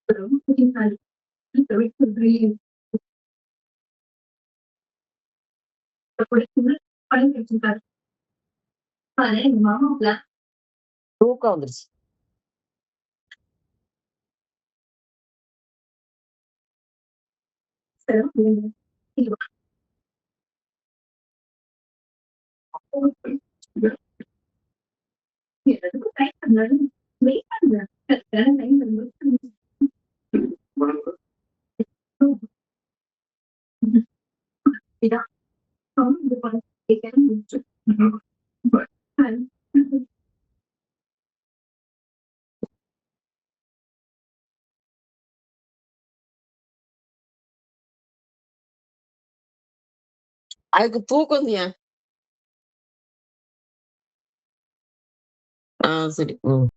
ரொம்ப புடிக்கும். பிடிக்கும்னு பண்ணி வச்சிருக்காரு. அது எங்க மாமாவுக்கு தூக்கம் வந்துருச்சு. சிறப்பு. எதுக்கும் ட்ரை பண்ணாரு. வெயிட் பண்ணுங்க. கரெக்டான டைம்ல முடிச்சு இதான். அவன் இந்த படம் கேட்கணும் முடிச்சு. அதுக்கு தூக்கம்யா. சரி. ம்.